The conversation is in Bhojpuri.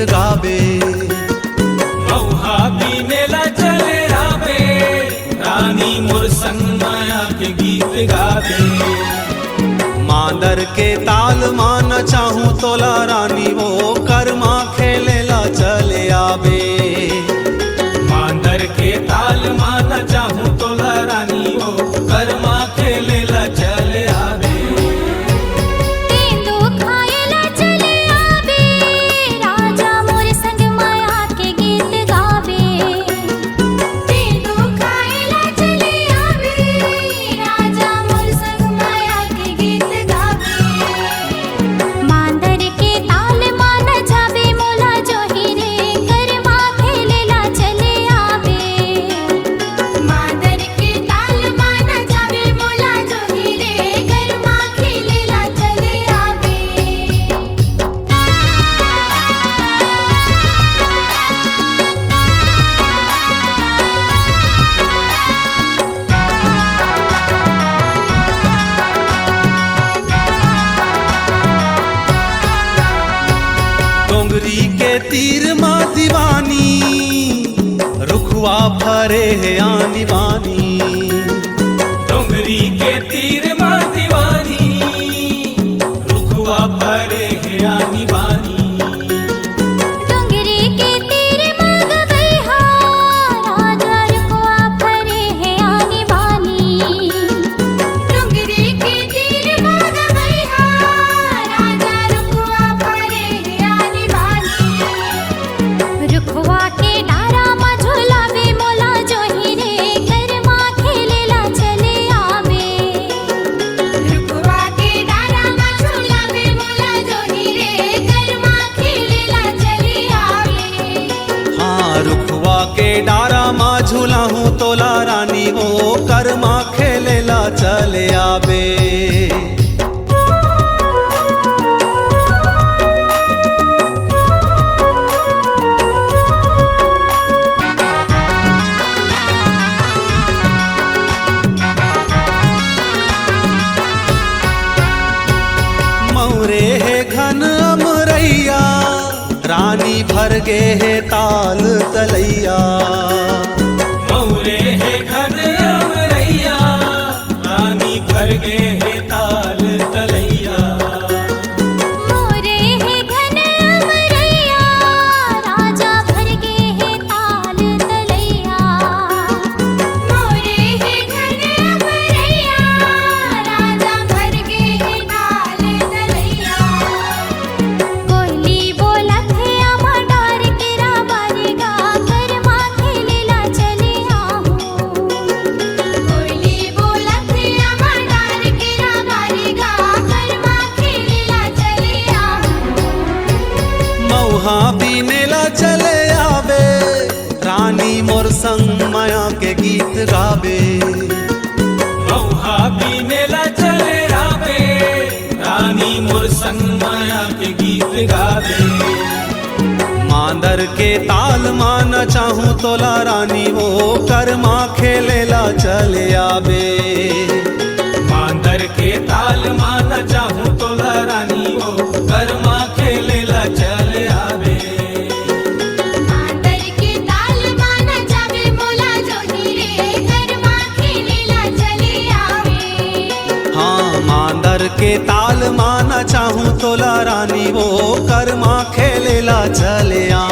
गावे। मौहा बीनेला चले आवे, रानी मोर संग माया के गीत गावे। मांदर के ताल मान चाहूं तोला रानी वो कर्मा खेलेला चले आवे। मांदर के ताल मान चाहूं तोला रानी वो कर्मा खेलेला चले आवे। तेंदू खाएला चले आवे, राजा मोर संग माया के गीत गावे। तेंदू खाएला चले आवे, राजा मोर संग माया के गीत गावे। मांदर के ताल मान जावे मोला जोही रे, कर्मा खेलेला चले आवे। मांदर के ताल मान जावे मोला जोही रे, कर्मा खेलेला चले आवे। डोंगरी के तीर माँ दीवानी, रुखवा भरे है आनी बानी। डोंगरी के तीर माँ दीवानी, रुखवा भरे है आनी बानी। डोंगरी के तीर मांग गईहा, राजा रुकवा भरे है आनी बानी। डोंगरी के तीर मांग गईहा, राजा रुकवा भरे है आनी बानी। रुखवा के डारा मा झुलावे मोला जोही रे, कर्मा खेलेला चले आवे। रुखवा के डारा मा झुलावे मोला जोही रे, कर्मा खेलेला चले आवे। हाँ रुखवा के डारा माँ झूला हूँ तोला रानी वो कर्मा खेलेला चले आवे। मौरे है घन अमरैया, रानी भर गे है ताल तलैया। मौरे है घन अमरैया, रानी भर गे है ताल तलैया। मोरे है घन अमरैया, राजा भर गे है ताल तलैया। मोरे है घन अमरैया, राजा भर गे है ताल तलैया। कोयली बोलत है आमा डार के राबारी गा, कर्मा खेलेला चले आहूं। कोयली बोलत है आमा डार के राबारी गा, कर्मा खेलेला चले आहूं। मौहा बीनेला चले आवे, रानी मोर संग माया के गीत गावे। मौहा बीनेला चले आवे, रानी मोर संग माया के गीत गावे। मांदर के ताल मान चाहूं तोला रानी वो कर्मा खेलेला चले आवे। मांदर के ताल मान चाहूं तोला रानी वो कर्मा खेलेला चले आवे। मांदर के ताल मान जावे मोला जोही रे, कर्मा खेलेला चले आवे। हाँ मांदर के ताल मान चाहूं तोला रानी वो कर्मा खेलेला चले आवे।